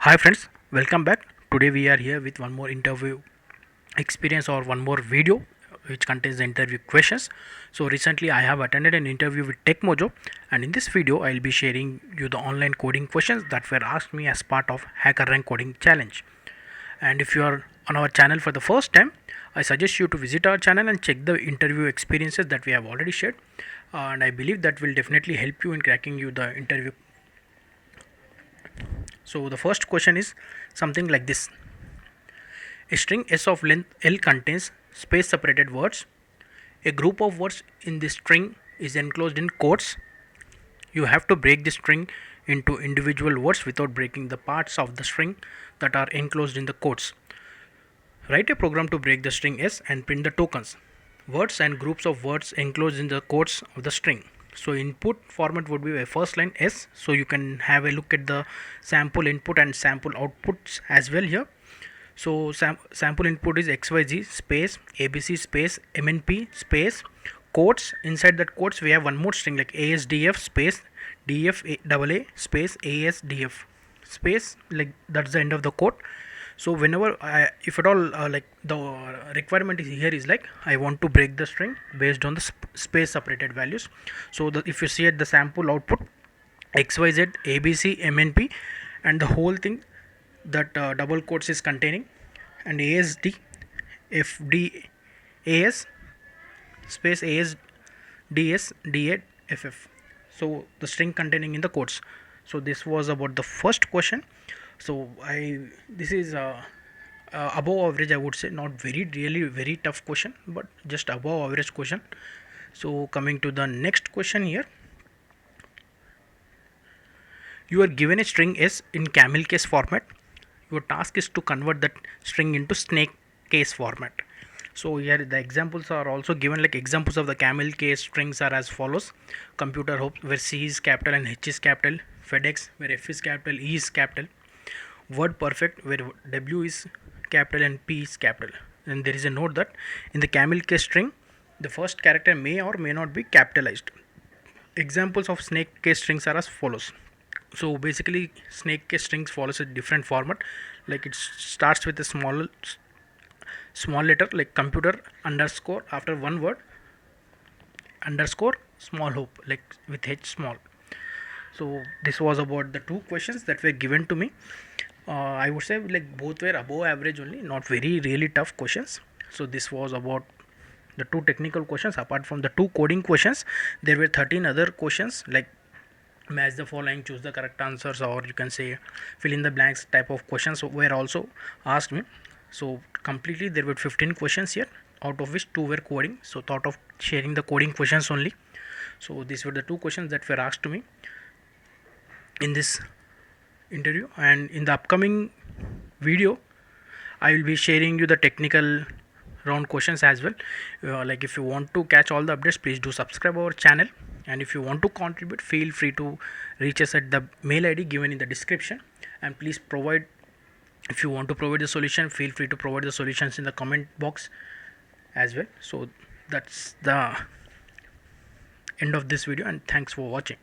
Hi friends, welcome back. Today we are here with one more interview experience or one more video which contains the interview questions. So recently I have attended an interview with TechMojo, and in this video I'll be sharing you the online coding questions that were asked me as part of HackerRank coding challenge. And if you are on our channel for the first time, I suggest you to visit our channel and check the interview experiences that we have already shared. And I believe that will definitely help you in cracking you the interview. So the first question is something like this. A string S of length L contains space separated words. A group of words in this string is enclosed in quotes. You have to break the string into individual words without breaking the parts of the string that are enclosed in the quotes. Write a program to break the string S and print the tokens, words and groups of words enclosed in the quotes of the string. So input format would be a first line S. So you can have a look at the sample input and sample outputs as well here. So sample input is XYZ space ABC space MNP space quotes. Inside that quotes we have one more string like ASDF space DF AA space ASDF space, like that's the end of the quote. So whenever if at all like the requirement is here is like I want to break the string based on the space separated values. So if you see at the sample output XYZ ABC MNP and the whole thing that double quotes is containing, and ASD FD AS space ASDS DA FF, so the string containing in the quotes. So this was about the first question. So this is above average, I would say, not very really very tough question, but just above average question. So coming to the next question here, you are given a string S in camel case format. Your task is to convert that string into snake case format. So here the examples are also given, like examples of the camel case strings are as follows: computer hopes where C is capital and H is capital, FedEx where F is capital, E is capital, word perfect where W is capital and P is capital. And there is a note that in the camel case string the first character may or may not be capitalized. Examples of snake case strings are as follows. So basically snake case strings follows a different format, like it starts with a small letter like computer underscore after one word underscore small hope, like with H small. So this was about the two questions that were given to me. I would say like both were above average only, not very really tough questions. So this was about the two technical questions. Apart from the two coding questions, there were 13 other questions like match the following, choose the correct answers, or you can say fill in the blanks type of questions were also asked me. So completely there were 15 questions here, out of which two were coding. So thought of sharing the coding questions only. So these were the two questions that were asked to me in this interview, and in the upcoming video I will be sharing you the technical round questions as well. Like if you want to catch all the updates, please do subscribe our channel, and if you want to contribute, feel free to reach us at the mail ID given in the description. And please provide, if you want to provide the solution, feel free to provide the solutions in the comment box as well. So that's the end of this video, and thanks for watching.